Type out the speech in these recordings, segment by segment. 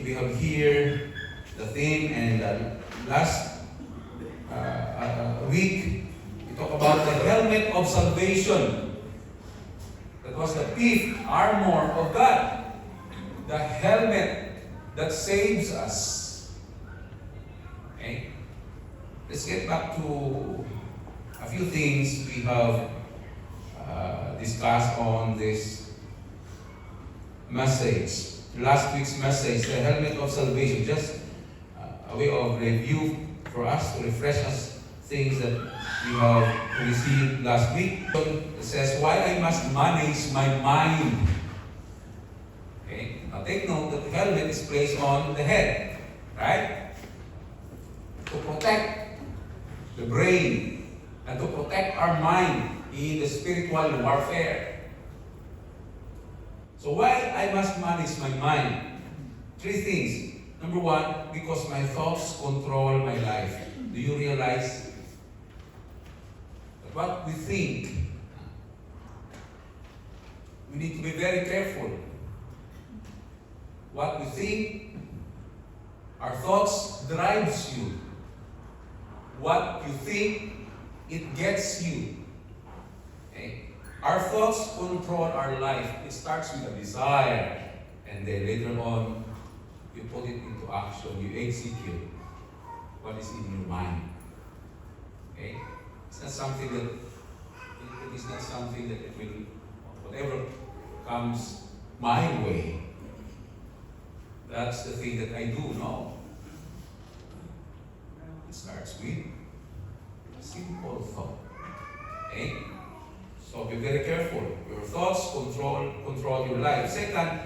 we have here the theme, and last week we talked about the helmet of salvation. That was the fifth armor of God, the helmet that saves us. Okay, let's get back to a few things we have discussed on this message. Last week's message, the helmet of salvation, just a way of review for us to refresh us things that we have received last week. It says, why I must manage my mind. Okay, now take note that the helmet is placed on the head, right? To protect the brain and to protect our mind in the spiritual warfare. So why I must manage my mind? Three things. Number one, because my thoughts control my life. Do you realize that what we think, we need to be very careful. What we think, our thoughts drives you. What you think, it gets you. Okay? Our thoughts control our life. It starts with a desire, and then later on, you put it into action. You execute what is in your mind. Okay? It's not something that it is not something that it will, whatever comes my way. That's the thing that I do. No. It starts with a simple thought. Okay? So be very careful. Your thoughts control your life. Second,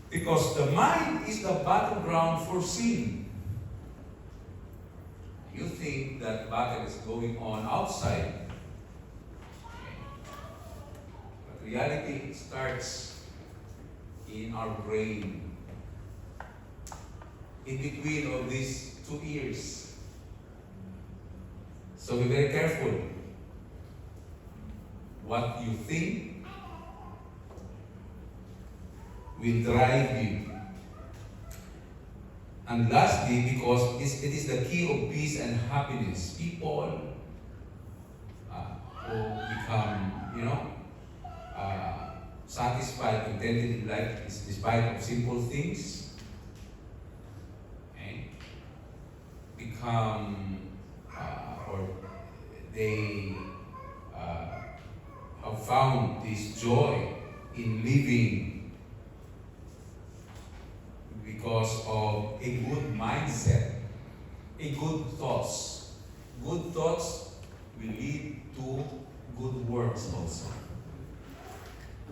because the mind is the battleground for sin. You think that battle is going on outside. Okay. But reality starts in our brain. In between of these two ears. So be very careful. What you think will drive you. And lastly, because it is the key of peace and happiness. People who become, satisfied, contented in life despite of simple things, okay, become, or they have found this joy in living because of a good mindset, a good thoughts. Good thoughts will lead to good works also.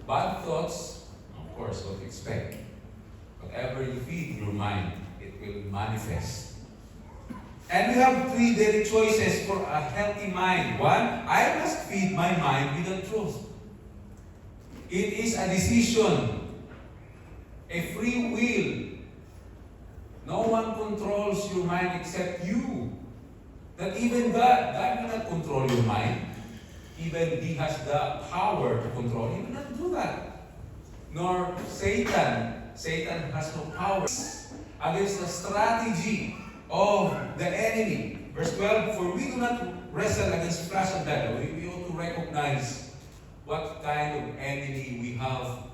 Bad thoughts, of course, what you expect. Whatever you feed your mind, it will manifest. And we have three daily choices for a healthy mind. One, I must feed my mind with the truth. It is a decision, a free will. No one controls your mind except you. That even God cannot control your mind. Even He has the power to control. He cannot do that. Nor Satan. Satan has no power against the strategy of the enemy. Verse 12, for we do not wrestle against flesh and blood. We ought to recognize what kind of enemy we have.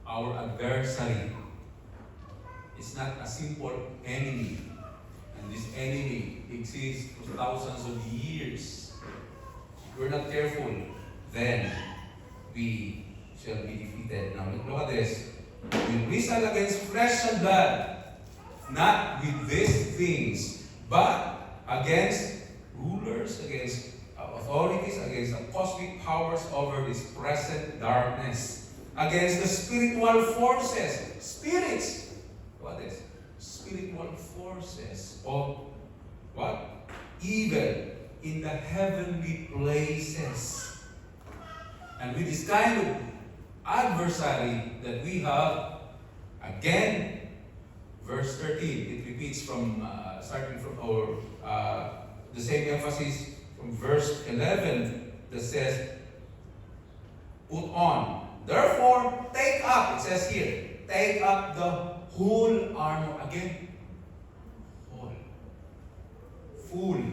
Our adversary. It's not a simple enemy. And this enemy exists for thousands of years. If we're not careful, then we shall be defeated. Now look at this. We wrestle against flesh and blood. Not with these things, but against rulers, against authorities, against the cosmic powers over this present darkness, against the spiritual forces, spirits. What is spiritual forces of what? Evil in the heavenly places. And with this kind of adversary that we have, again, verse 13, it repeats from starting from the same emphasis from verse 11 that says, put on. Therefore, take up, it says here, take up the whole armor. Again, whole. Full.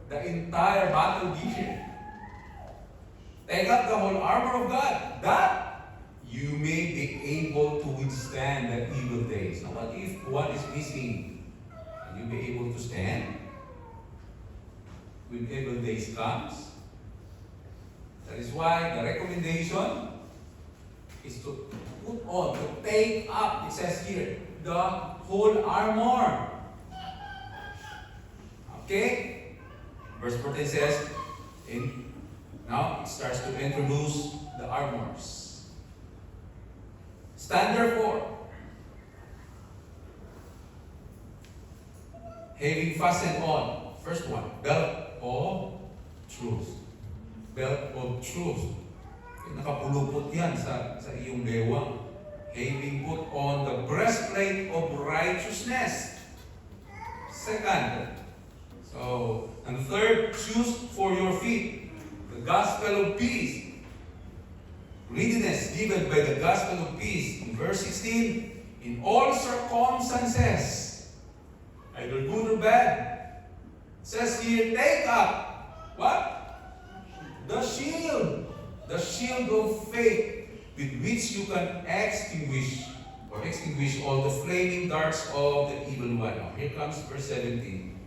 The entire battle gear. Take up the whole armor of God, that you may be able to withstand the evil days. Now, what if one is missing? Can you be able to stand when evil days comes? That is why the recommendation is to put on, to take up, it says here, the whole armor. Okay? Verse 14 says, now it starts to introduce the armors. Stand therefore, having fastened on, first one, belt of truth. Belt of truth. Nakapulupot yan sa iyong bewang. Having put on the breastplate of righteousness. Second, and third, shoes for your feet, the gospel of peace. Readiness given by the gospel of peace. In verse 16, in all circumstances, either good or bad, it says here, take up, what? The shield of faith, with which you can extinguish all the flaming darts of the evil one. Now, here comes verse 17.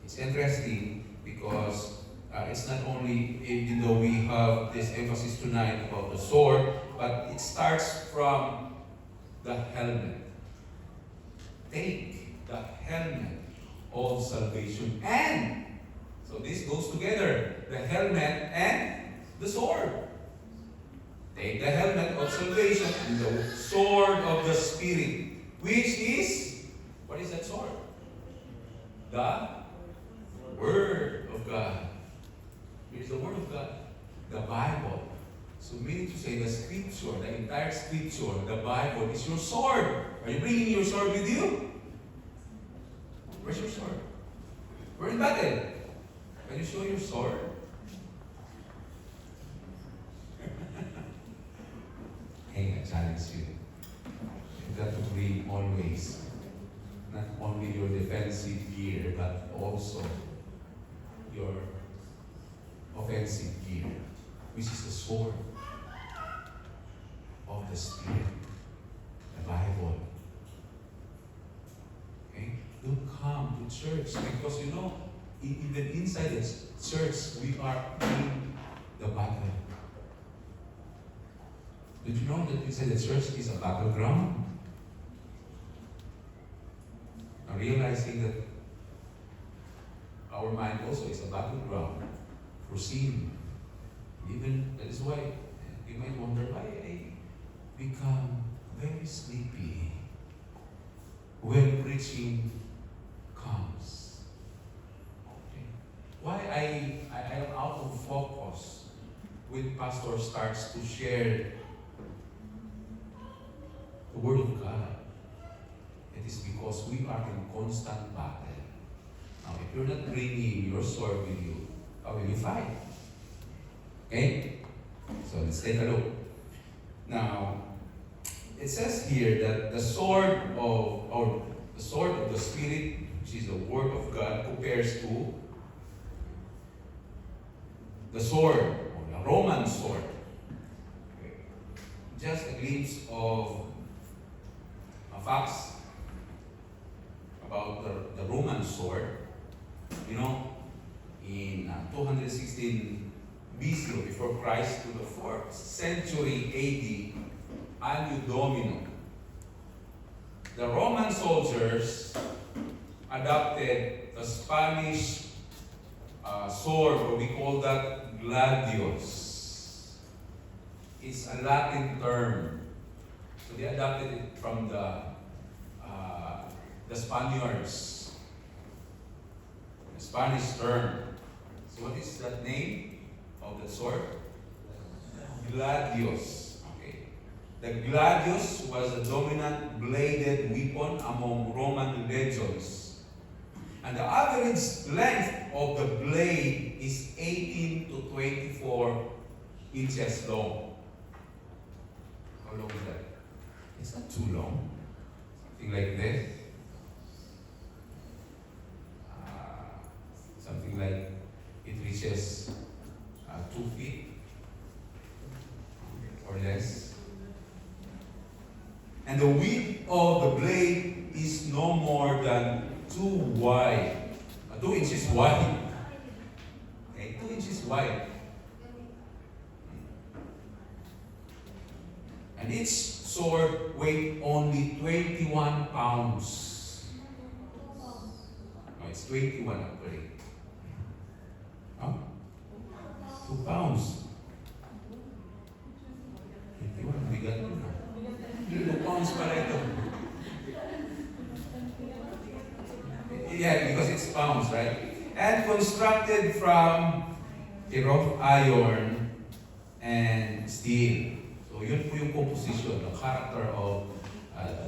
It's interesting because it's not only, even though we have this emphasis tonight about the sword, but it starts from the helmet. Take the helmet of salvation. And, so this goes together, the helmet and the sword. Take the helmet of salvation and the sword of the Spirit, which is, what is that sword? The Word of God. Here's the Word of God, the Bible. So meaning to say the Scripture, the entire Scripture, the Bible is your sword. Are you bringing your sword with you? Where's your sword? We're in battle. Can you show your sword? Hey, I challenge you. You've got to bring always, not only your defensive gear, but also your offensive gear, which is the sword of the Spirit, the Bible. Okay? Don't come to church because even inside the church, we are in the battle. Did you know that inside the church is a battleground? Now realizing that our mind also is a battleground for sin. Even that is why you might wonder why I become very sleepy when preaching comes. Okay. Why I am out of focus when pastor starts to share the Word of God. It is because we are in constant battle. Now, if you're not bringing your sword with you, how will you fight? Okay? So let's take a look. Now, it says here that the sword of the Spirit, which is the Word of God, compares to the sword, or the Roman sword. Okay. Just a glimpse of facts about the Roman sword. In 216 BC or before Christ to the 4th century AD, Anno Domini, the Roman soldiers adopted the Spanish sword, or we call that gladius. It's a Latin term. So they adopted it from the Spaniards. The Spanish term. So what is that name of the sword? Gladius. Okay. The gladius was a dominant bladed weapon among Roman legions. And the average length of the blade is 18 to 24 inches long. How long is that? It's not too long. something like this. Something like it reaches 2 feet or less. And the width of the blade is no more than 2 inches wide. Okay, 2 inches wide. And each sword weighed only 21 pounds. No, it's 21 actually. Huh? 2 pounds. 21, bigat yun ha. 2 pounds pala ito. Yeah, because it's pounds, right? And constructed from a rough iron and steel. So yun po yung composition, the character of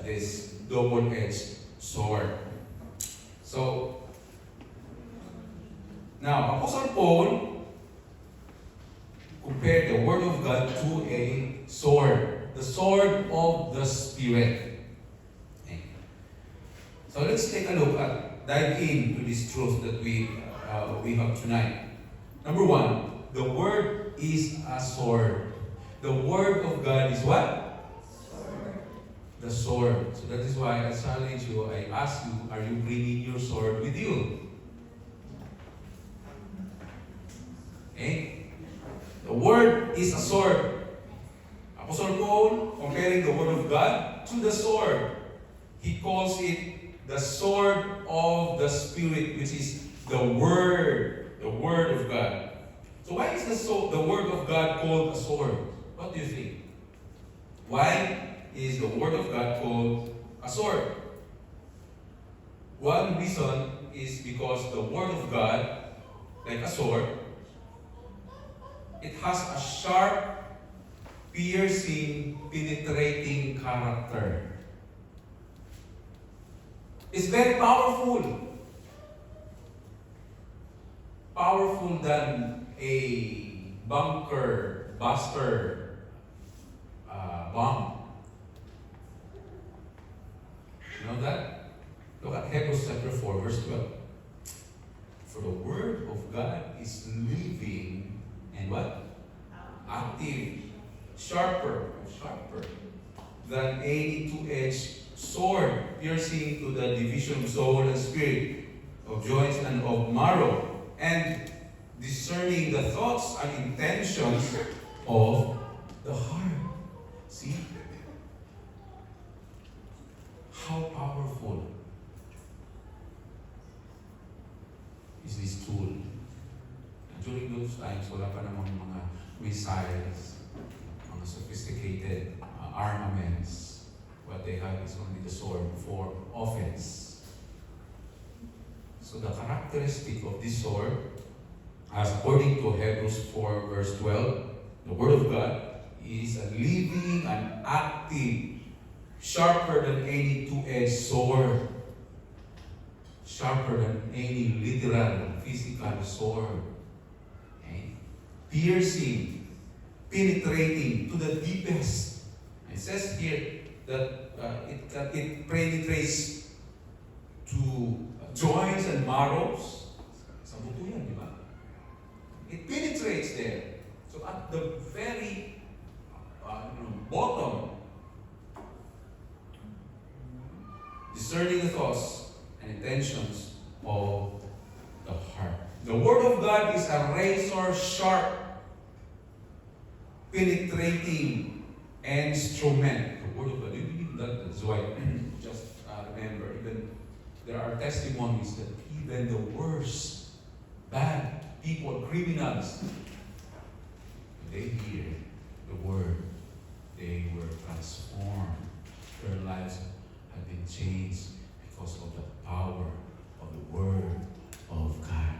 this double-edged sword. So, now, Apostle Paul compared the Word of God to a sword, the sword of the Spirit. Okay. So let's take a look at, dive into this truth that we have tonight. Number one, the Word is a sword. The Word of God is what? Sword. The sword. So that is why I challenge you, I ask you, are you bringing your sword with you? Okay? The Word is a sword. Apostle Paul, comparing the Word of God to the sword, he calls it the sword of the Spirit, which is the Word of God. So why is the Word of God called a sword? What do you think? Why is the Word of God called a sword? One reason is because the Word of God, like a sword, it has a sharp, piercing, penetrating character. It's very powerful. Powerful than a bunker buster bomb. You know that? Look at Hebrews chapter 4, verse 12. For the Word of God is living and what? Active, sharper than any two-edged sword, piercing to the division of soul and spirit, of joints and of marrow, and discerning the thoughts and intentions of the heart. See? How powerful is this tool? And during those times, wala pa namang mga missiles, mga sophisticated armaments. What they have is only the sword for offense. So the characteristic of this sword, as according to Hebrews 4 verse 12, the Word of God is a living and active, sharper than any two-edged sword, sharper than any literal physical sword, okay? Piercing, penetrating to the deepest. It says here that it penetrates to joints and marrows. Sa buto yan, di ba? It penetrates there. So at the very bottom, discerning the thoughts and intentions of the heart. The Word of God is a razor-sharp, penetrating instrument. The Word of God. Do you believe that? That's why just remember, even there are testimonies that even the worst, bad people, criminals, they hear the Word, they were transformed. Their lives have been changed because of the power of the Word of God.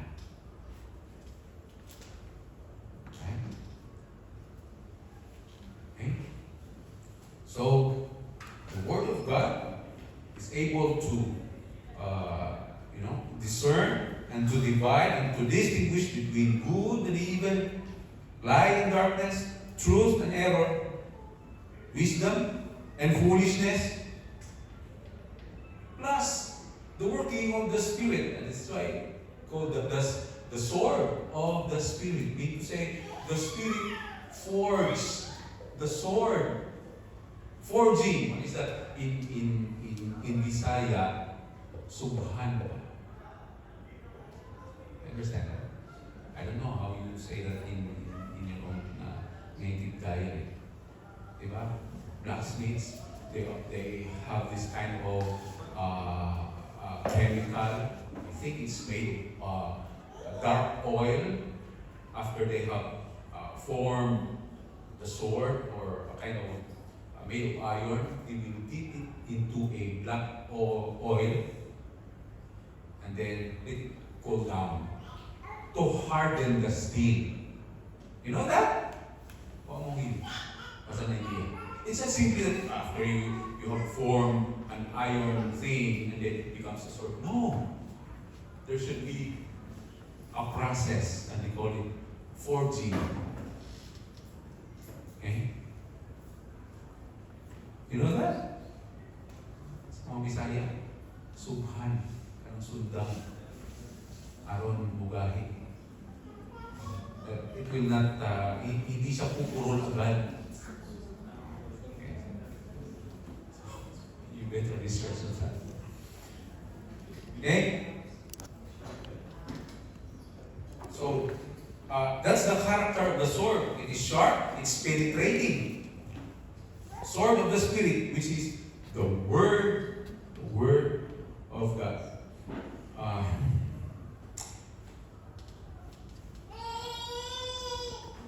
Okay? So, the Word of God is able to discern and to divide and to distinguish between good and evil, light and darkness, truth and error, wisdom and foolishness. of the Spirit. And this is why called the sword of the Spirit. Meaning to say, the Spirit forges the sword. Forging. What is that? In Bisaya, subhan. Understand that? I don't know how you say that in your own native dialect. Diba? Blacksmiths, they have this kind of chemical. I think it's made dark oil. After they have formed the sword or a kind of made of iron, they will dip it into a black oil and then let it cool down to harden the steel. You know that? What's an idea? It's just simply that after you have formed an iron thing and then it becomes a sword. No. There should be a process, and they call it forging. Okay? You know that? Sa mga Bisaya, subhan, kanang sundang, aron bugahi. It will not, hindi siya pupurol agad. Okay. You better research on that. Okay? So, that's the character of the sword. It is sharp, it's penetrating. Sword of the Spirit, which is the Word of God.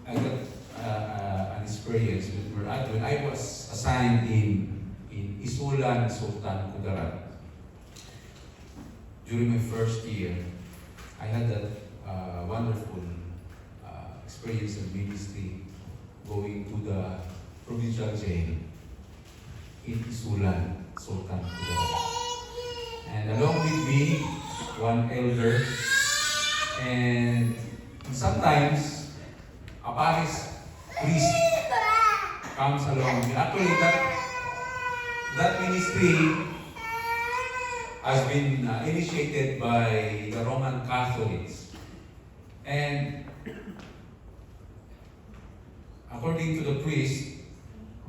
I got an experience when I was assigned in Isulan, Sultan Kudarat. During my first year, I had that wonderful experience of ministry going to the provincial jail in Isulan, Sultan Kudarat. And along with me, one elder, and sometimes a parish priest comes along. Actually, that ministry has been initiated by the Roman Catholics. And according to the priest,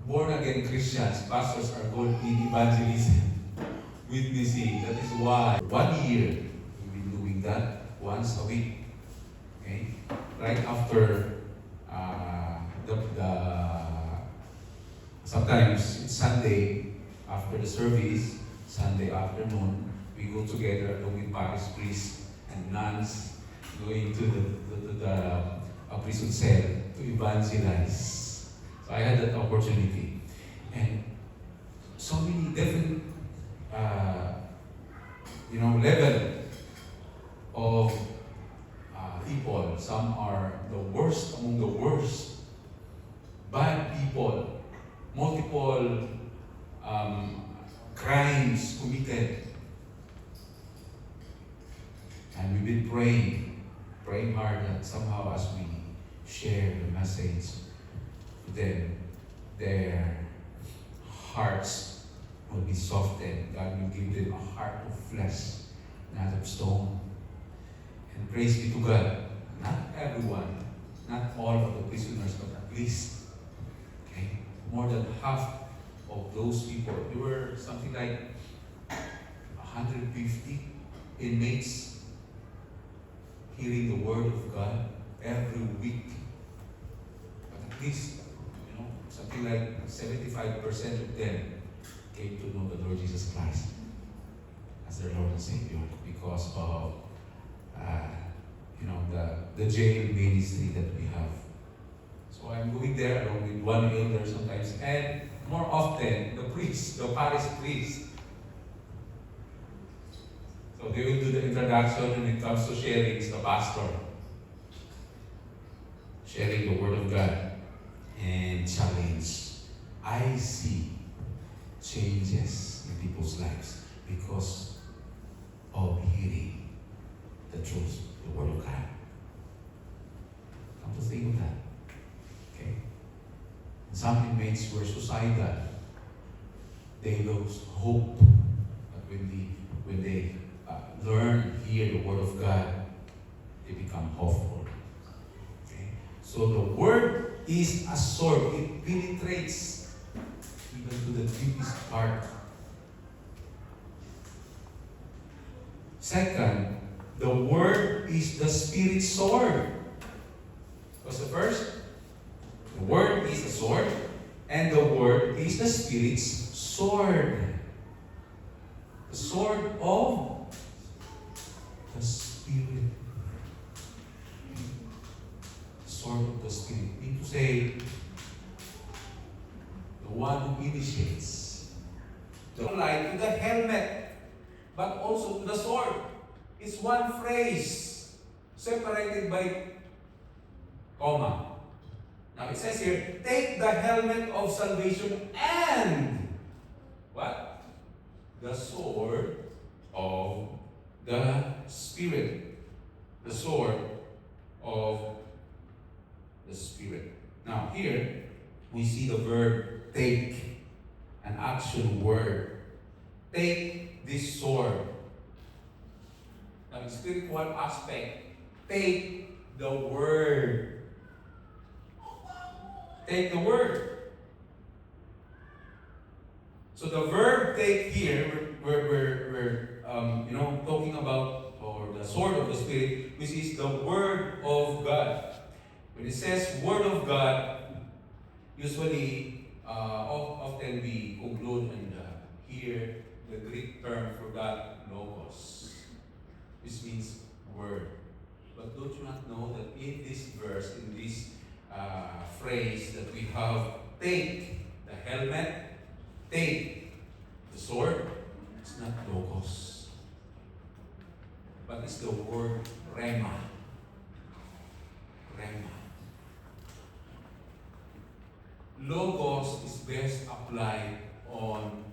born-again Christians, pastors are called in evangelism, witnessing. That is why 1 year we've been doing that once a week. Okay? Right after sometimes it's Sunday after the service, Sunday afternoon, we go together along with parish priests and nuns going to the prison cell to evangelize. So I had that opportunity. And so many different level of people. Some are the worst among the worst. Bad people, multiple crimes committed. And we've been praying hard that somehow as we share the message to them, their hearts will be softened. God will give them a heart of flesh, not of stone. And praise be to God, not everyone, not all of the prisoners, but at least more than half of those people. There were something like 150 inmates hearing the word of God every week. But at least, something like 75% of them came to know the Lord Jesus Christ as their Lord and Savior because of the jail ministry that we have. So I'm going there along with one elder sometimes, and more often the priest, the parish priest. So they will do the introduction when it comes to sharing. It's the pastor sharing the word of God and challenge. I see changes in people's lives because of hearing the truth, the word of God. Come to think of that. Okay? Some inmates were suicidal. They lost hope. But when they learn and hear the Word of God, they become hopeful. Okay? So the Word is a sword. It penetrates even to the deepest part. Second, the Word is the Spirit's sword. What's the first? The Word is a sword, and the Word is the Spirit's sword. The sword of the Spirit. The sword of the Spirit. I mean to say, the one who initiates. The light to the helmet, but also to the sword. It's one phrase, separated by comma. Now it says here, take the helmet of salvation and what? The sword of the Spirit. The sword of the Spirit. Now here, we see the verb take, an action word. Take this sword. Now in spiritual aspect, take the word. Take the word. So the verb take here, we're talking about, or the sword of the Spirit, which is the Word of God. When it says Word of God, usually, often we conclude and hear the Greek term for that, logos, which means word. But don't you not know that in this verse, in this phrase that we have, take the helmet, take the sword, it's not logos, but it's the word rhema. Rhema. Logos is best applied on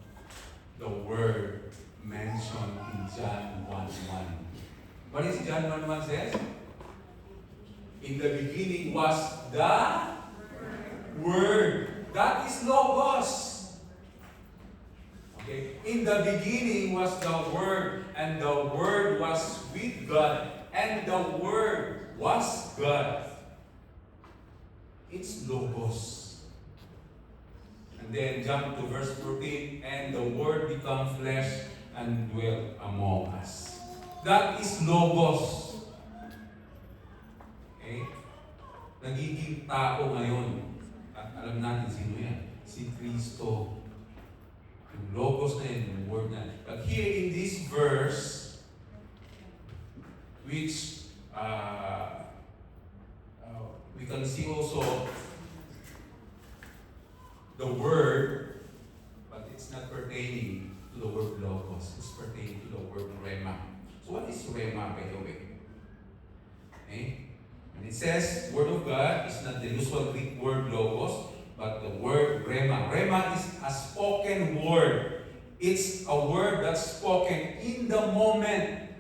the word mentioned in John 1:1. What is John 1:1 says? In the beginning was the Word. That is Logos. Okay? In the beginning was the Word, and the Word was with God, and the Word was God. It's Logos. And then jump to verse 14, and the Word became flesh and dwelt among us. That is Logos. Okay? Nagiging tao ngayon. At alam natin sino yan. Si Kristo. Yung Logos na yun, yung Word na yun. But here in this verse, which we can see also the word, but it's not pertaining to the word Logos. It's pertaining to the word Rhema. So what is Rhema, by the way? Okay? And it says, Word of God is not the usual Greek word Logos, but the word Rhema. Rhema is a spoken word. It's a word that's spoken in the moment.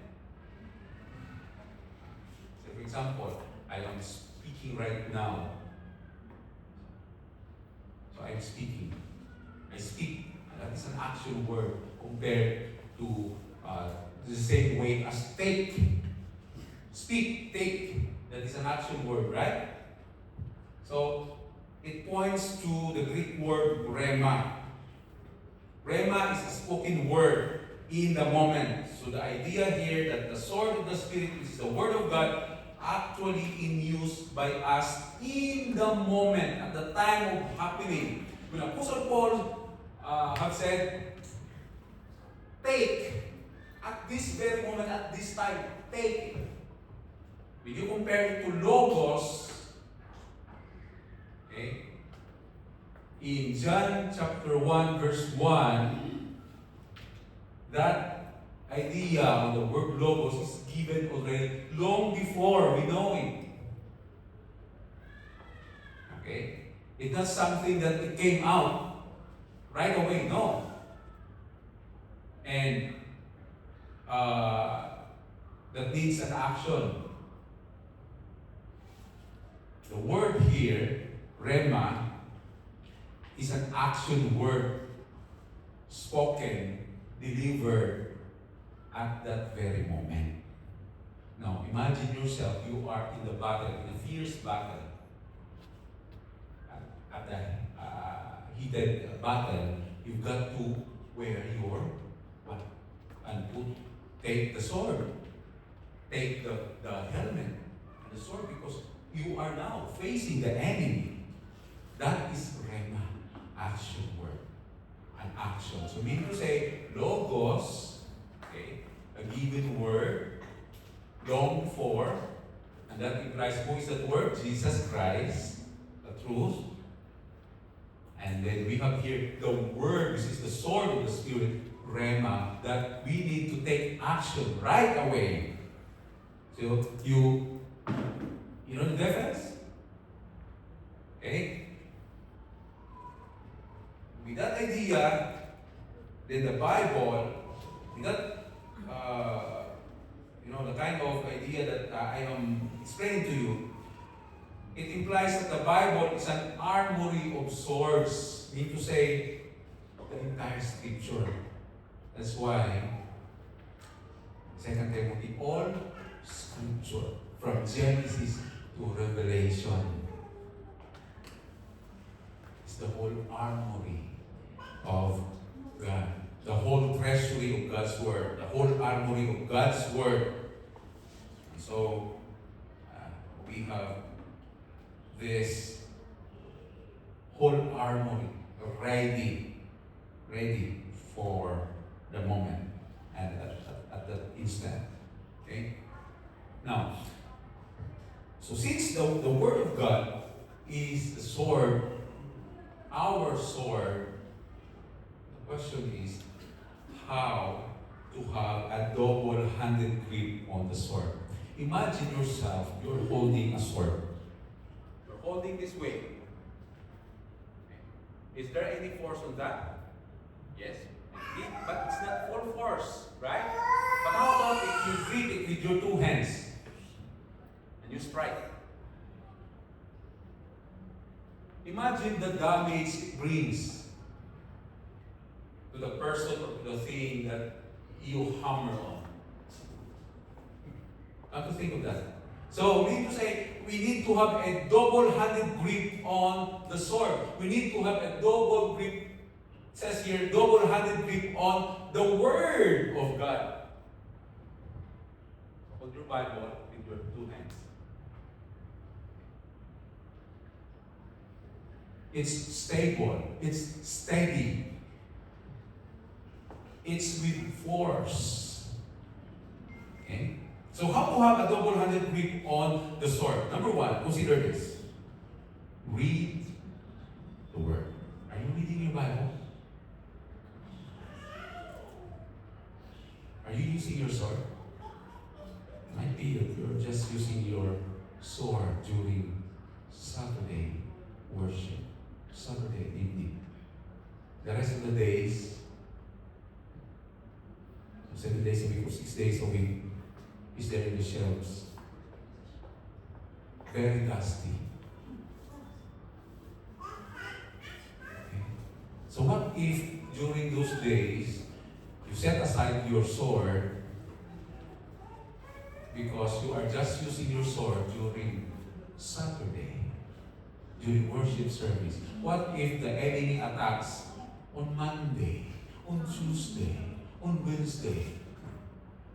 So for example, I am speaking right now. So I'm speaking. I speak. That is an action word compared to the same way as take. Speak, take. That is an action word, right? So it points to the Greek word rhema. Rhema is a spoken word in the moment. So the idea here that the sword of the Spirit, which is the Word of God, actually in use by us in the moment, at the time of happening. When Apostle Paul have said, take, at this very moment, at this time, take. When you compare it to Logos, okay, in John chapter 1 verse 1, that idea of the word Logos is given already long before we know it. Okay? It's not something that it came out right away, no. And that needs an action. The word here, Rhema, is an action word, spoken, delivered, at that very moment. Now, imagine yourself, you are in the battle, in a fierce battle. At the heated battle, you've got to wear your what? And take the sword. Take the helmet and the sword because you are now facing the enemy. That is rhema, action word. An action. So meaning to say, logos, okay, a given word, longed for, and that implies who is that word? Jesus Christ, the truth. And then we have here the word, which is the sword of the Spirit, rhema, that we need to take action right away. So you know the difference? Okay? With that idea, then the Bible, with that, the kind of idea that I am explaining to you, it implies that the Bible is an armory of swords. Meaning to say, the entire Scripture. That's why 2 Timothy, all Scripture, from Genesis to Revelation, is the whole armory of God. The whole treasury of God's Word. The whole armory of God's Word. So, we have this whole armory ready for the moment and at that instant. Okay? Now, so since the Word of God is the sword, our sword, the question is how to have a double-handed grip on the sword. Imagine yourself, you're holding a sword. You're holding this way. Is there any force on that? Yes. But it's not full force, right? But how about if you grip it with your two hands and you strike? Imagine the damage it brings to the person or to the thing that you hammer on. Have to think of that. So we need to say, we need to have a double-handed grip on the sword. We need to have a double grip, it says here, double-handed grip on the Word of God. Hold your Bible with your two hands. It's stable. It's steady. It's with force. Okay? So how to have a double-handed grip on the sword? Number one, consider this. Read the Word. Are you reading your Bible? Are you using your sword? It might be that you're just using your sword during Saturday worship, Saturday evening. The rest of the days, 7 days a week or 6 days a week, is there in the shelves. Very dusty. Okay. So what if during those days you set aside your sword because you are just using your sword during Saturday, during worship service? What if the enemy attacks on Monday, on Tuesday, on Wednesday?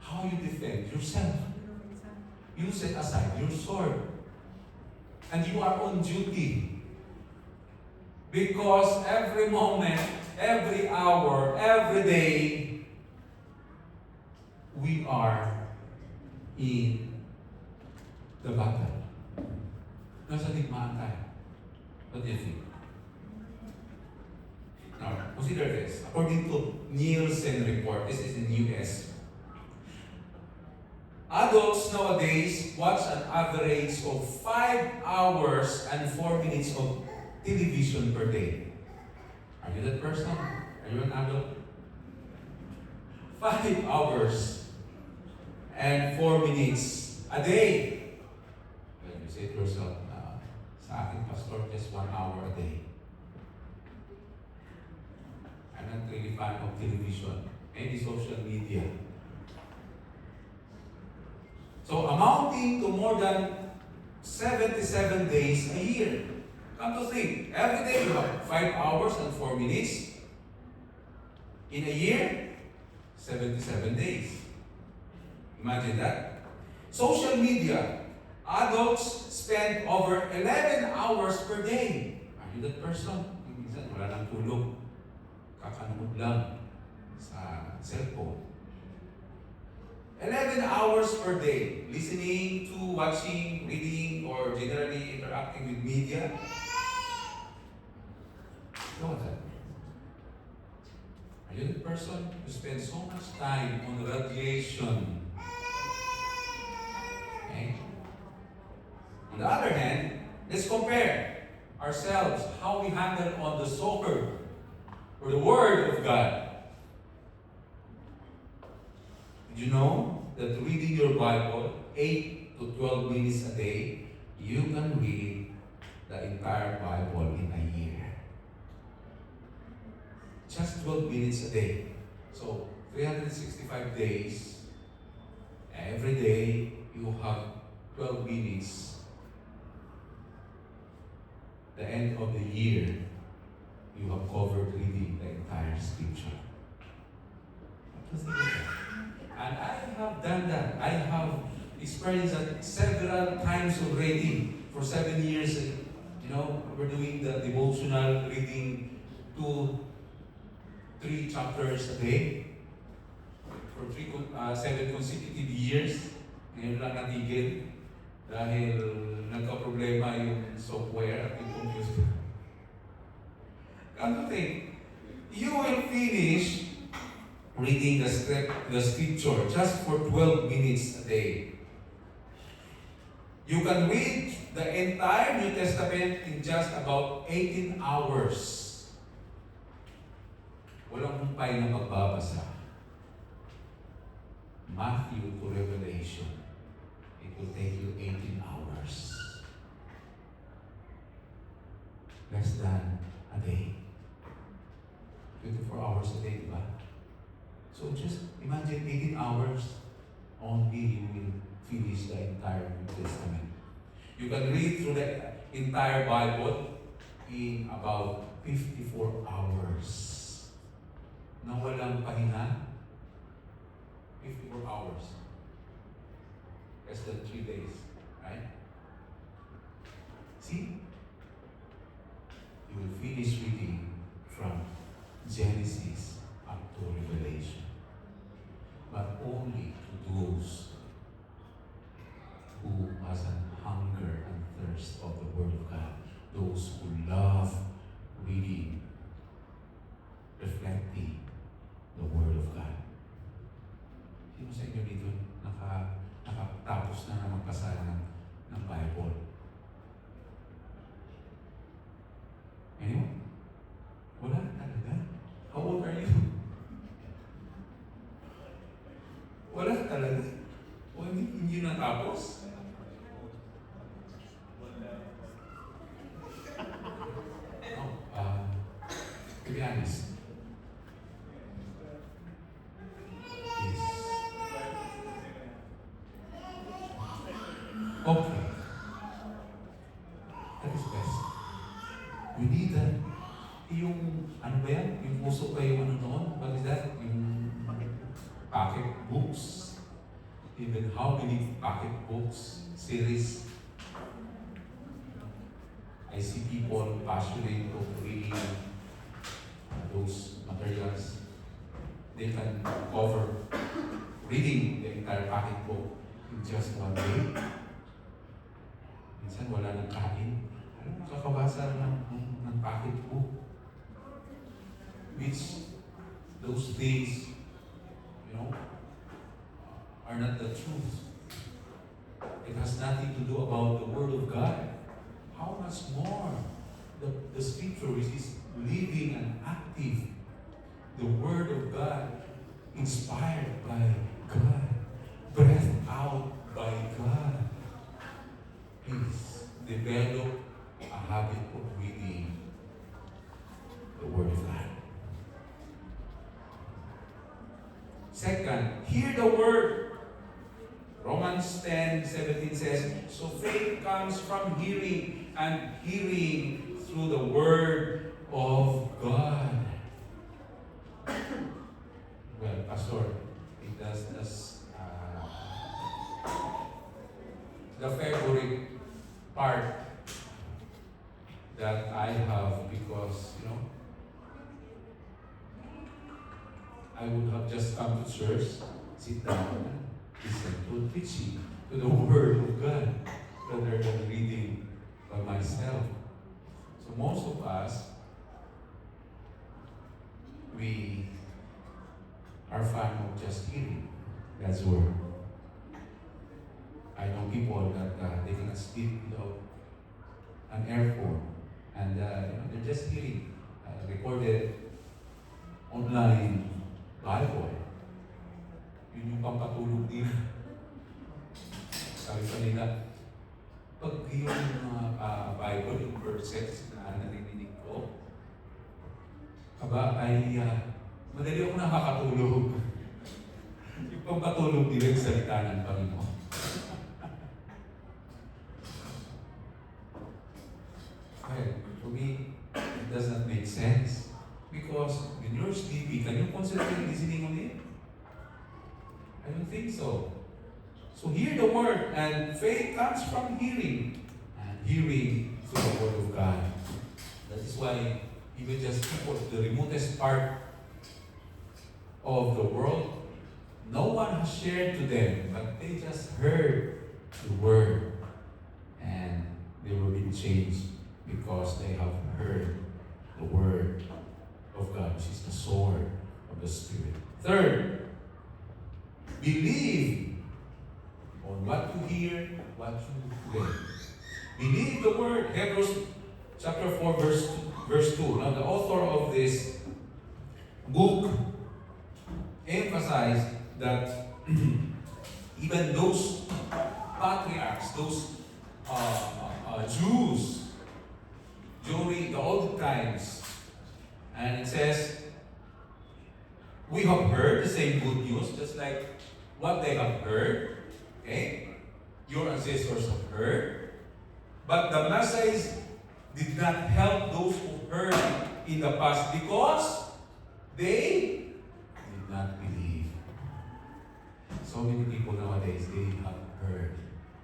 How you defend yourself? You set aside your sword. And you are on duty. Because every moment, every hour, every day, we are in the battle. Nasa digmaan tayo. What do you think? Now, consider this. According to Nielsen report, this is in US. Adults nowadays watch an average of 5 hours and 4 minutes of television per day. Are you that person? Are you an adult? 5 hours and 4 minutes a day. When you say to yourself, sa akin, Pastor, just 1 hour a day. I'm not really fan of television, any social media. So amounting to more than 77 days a year. Come to think, every day you have 5 hours and 4 minutes. In a year, 77 days. Imagine that. Social media. Adults spend over 11 hours per day. Are you that person? Minsan wala nang tulog. Kakanood lang sa cellphone. 11 hours per day. Listening to, watching, reading, or generally interacting with media. Look at that. Are you the person who spends so much time on radiation? Okay? On the other hand, let's compare ourselves, how we handle on the soccer or the Word of God. Did you know that reading your Bible 8 to 12 minutes a day, you can read the entire Bible in a year? Just 12 minutes a day. So, 365 days, every day you have 12 minutes. The end of the year, you have covered reading the entire scripture. And I have done that. I have experienced that several times already. For 7 years, we're doing the devotional reading 2-3 chapters a day. For 7 consecutive years. Ngayon lang natigil dahil nagka-problema yung software at yung computer. Come to think, you will finish reading the scripture just for 12 minutes a day. You can read the entire New Testament in just about 18 hours. Walang humpay na magbabasa. Matthew to Revelation. It will take you 18 hours. Less than a day. 24 hours a day, diba? So just imagine 18 hours only you will finish the entire New Testament. You can read through the entire Bible in about 54 hours. Na walang pahinga, 54 hours. Less than 3 days, right? See? You will finish reading from Genesis up to Revelation. But only to those who has a hunger and thirst of the Word of God. Those who love reading, reflecting the Word of God. Sino sa inyo dito nakatapos na magbasa ng Bible? Anyone? Wala talaga? How old are you? Wala talaga? O hindi natapos? To be honest. Yes. Okay. That is best. We need that. Yung, ano ba yan? Yung puso pa yung ano noon? What is that? Yung pocket books. Even how many pocket books, series. I see people passionate of reading those materials. They can cover reading the entire pocket book in just one day. Minsan wala nang kain. Alam mo, kakabasa ng pocket book. Which those things, are not the truth. It has nothing to do about the Word of God. How much more the Scripture is living and active. The Word of God, inspired by God, breathed out by God. Please develop a habit of reading the Word of God. Second, hear the Word. Romans Romans 10:17 says, so faith comes from hearing, and hearing through the Word of God. Well, Pastor, it does the favorite part that I have, because, I would have just come to church, sit down, listen to preaching, to the Word of God, rather than reading by myself. So most of us, we are fan of just hearing God's Word. I know people that they cannot sleep without an earphone, and they're just hearing recorded online Bible. Yun yung pampatulog din. Sabi pa nila, pag yung Bible, yung verses na narinig ko, ay madali ako nakakatulog. Yung pampatulog din sa salita ng Panginoon. Well, to me, it does not make sense. Because when you're sleepy, can you concentrate listening on it? I don't think so. So hear the Word, and faith comes from hearing, and hearing through the Word of God. That is why even just people, the remotest part of the world, no one has shared to them, but they just heard the Word, and they were being changed because they have heard the Word of God, which is the sword of the Spirit. Third, believe on what you hear, what you read. Believe the Word. Hebrews chapter 4, verse 2. Now, the author of this book emphasized that even those patriarchs, those Jews during the old times, and it says, we have heard the same good news, just like what they have heard. Okay? Your ancestors have heard. But the message did not help those who heard in the past because they did not believe. So many people nowadays, they have heard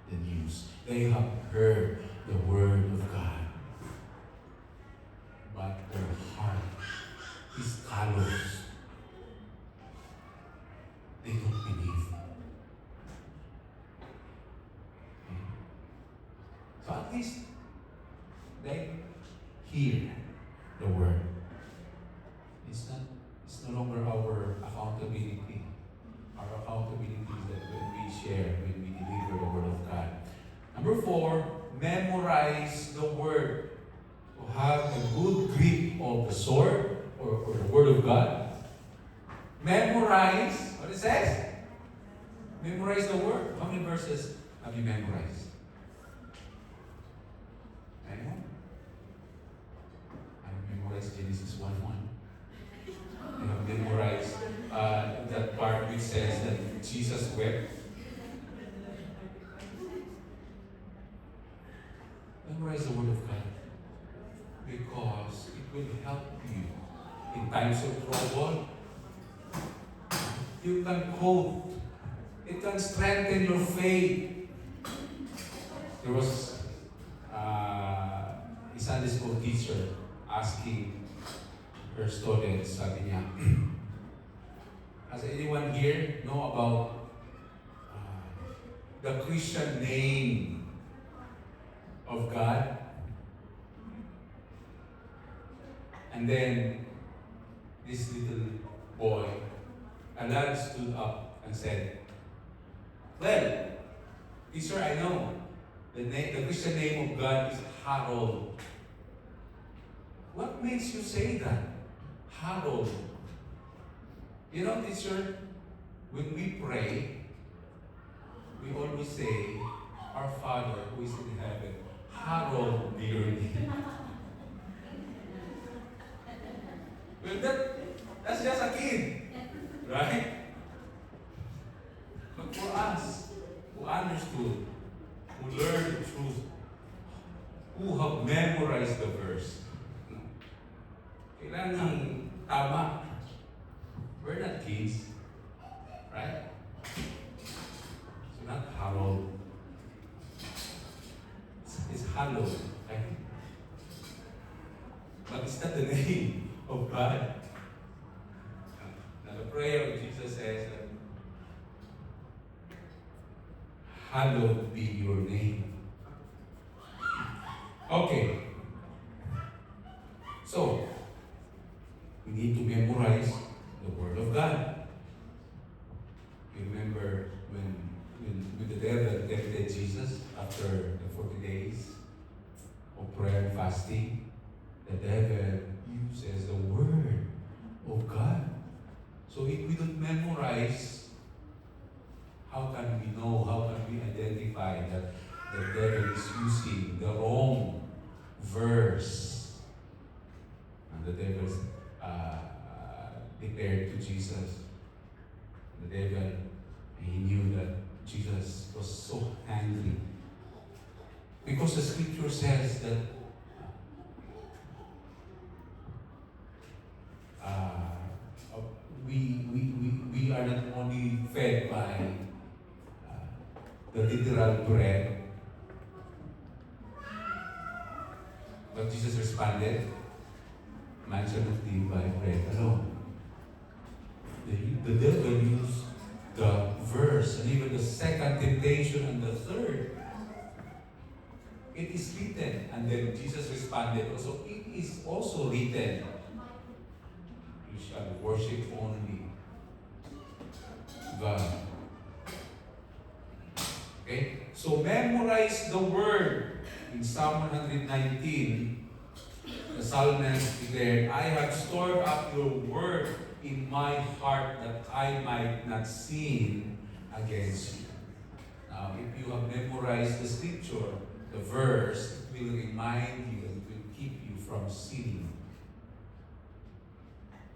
the news. They have heard the Word of God. But their heart is callous. They don't believe. Okay? So at least they hear the Word. It's no longer our accountability. Our accountability is that when we share, when we deliver the Word of God. Number 4, memorize the Word. To have a good grip of the sword or the Word of God. Memorize what it says. Memorize the Word. How many verses have you memorized? Anyone? I memorized Genesis 1:1. I have memorized that part which says that Jesus wept. Memorize the Word of God. Because it will help you in times of trouble. You can cope. It can strengthen your faith. There was a Sunday school teacher asking her students, sabi niya, has anyone here know about the Christian name of God? And then this little boy, a lad, stood up and said, well, teacher, I know the Christian name of God is Harold. What makes you say that? Harold. You know, teacher, when we pray, we always say, our Father who is in heaven, hallowed be your name. Well, that's just a kid, right? But for us, who ka ng tama. We're not kids. Right? So not hallowed. It's hallowed. Right? But it's not the name of God. Now the prayer of Jesus says that hallowed be your name. Okay. So, we need to memorize the Word of God. You remember when the devil tempted Jesus after the 40 days of prayer and fasting, the devil uses the Word of God. So if we don't memorize, how can we know, how can we identify that the devil is using the wrong verse? And the devil declared to Jesus, the devil, he knew that Jesus was so angry. Because the scripture says that we are not only fed by the literal bread, but Jesus responded, man shall not live by bread alone. The devil used the verse, and even the second temptation and the third. It is written, and then Jesus responded also, it is also written, you shall worship only God. Okay? So memorize the word. In Psalm 119, the psalmist declared, I have stored up your word in my heart that I might not sin against you. Now, if you have memorized the scripture, the verse, it will remind you and it will keep you from sinning.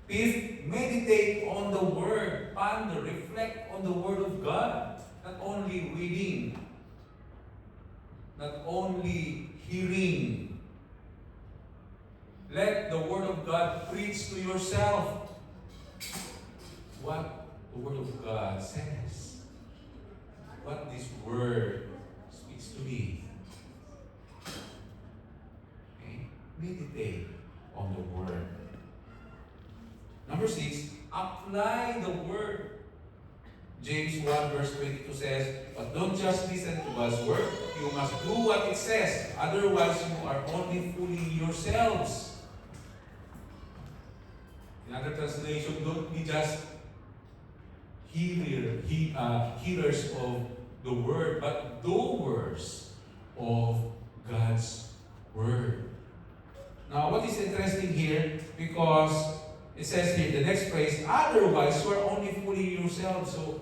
Fifth, meditate on the word, ponder, reflect on the word of God. Not only reading, not only hearing. Let the word of God preach to yourself what the word of God says. What this word speaks to me. Okay? Meditate on the word. Number 6, apply the word. James 1 verse 22 says, but don't just listen to God's word, you must do what it says. Otherwise, you are only fooling yourselves. In other translation, don't be just hearers of the word, but doers of God's word. Now, what is interesting here, because it says here, the next phrase, otherwise you are only fooling yourselves. So,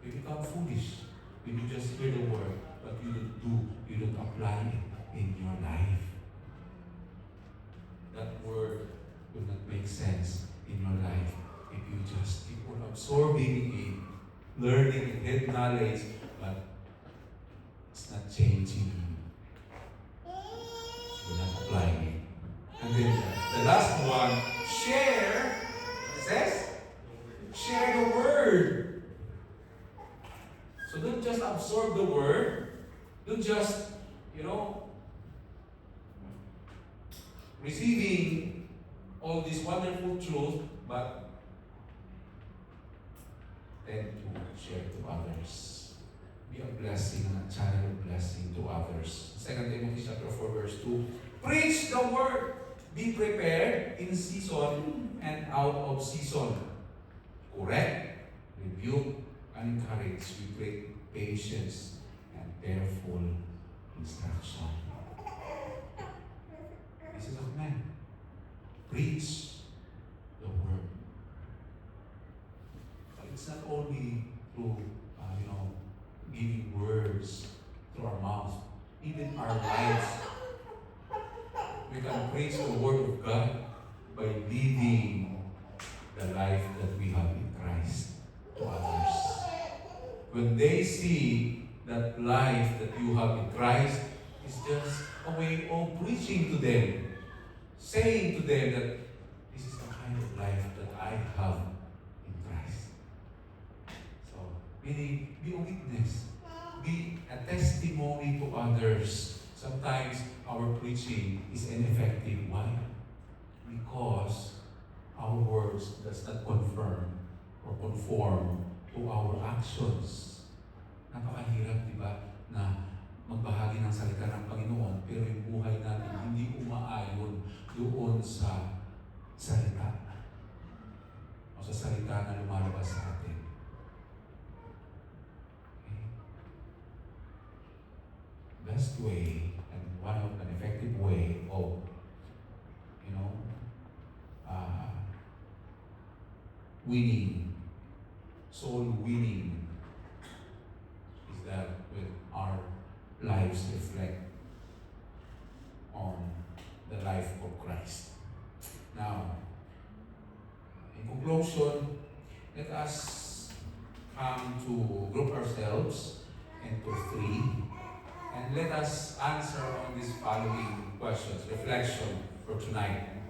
you become foolish when you just hear the word, but you don't apply it in your life. That word will not make sense in your life if you just keep on absorbing it, learning it, head knowledge, but it's not changing you. You're not applying it. And then the last one, share. It says, share the word. So don't just absorb the word. Don't just, receiving all this wonderful truth, but tend to share to others. Be a blessing and a channel of blessing to others. 2 Timothy chapter 4 verse 2. Preach the word. Be prepared in season and out of season. Correct, rebuke, and encourage with great patience and careful instruction. This is of man. Preach the word. But it's not only through, giving words through our mouth. Even our lives. We can preach the word of God by living the life that we have in Christ to others. When they see that life that you have in Christ is just a way of preaching to them, saying to them that kind of life that I have in Christ. So, meaning, be a witness. Be a testimony to others. Sometimes our preaching is ineffective. Why? Because our words does not confirm or conform to our actions. Napakahirap, di ba, na magbahagi ng salita ng Panginoon, pero yung buhay natin hindi umaayon doon sa salita. O sa salita na lumalabas sa atin. Okay? Best way and one of an effective way of, winning, soul winning, is that with our lives reflect on the life of Christ. Now, in conclusion, let us come to group ourselves into three, and let us answer on these following questions, reflection for tonight.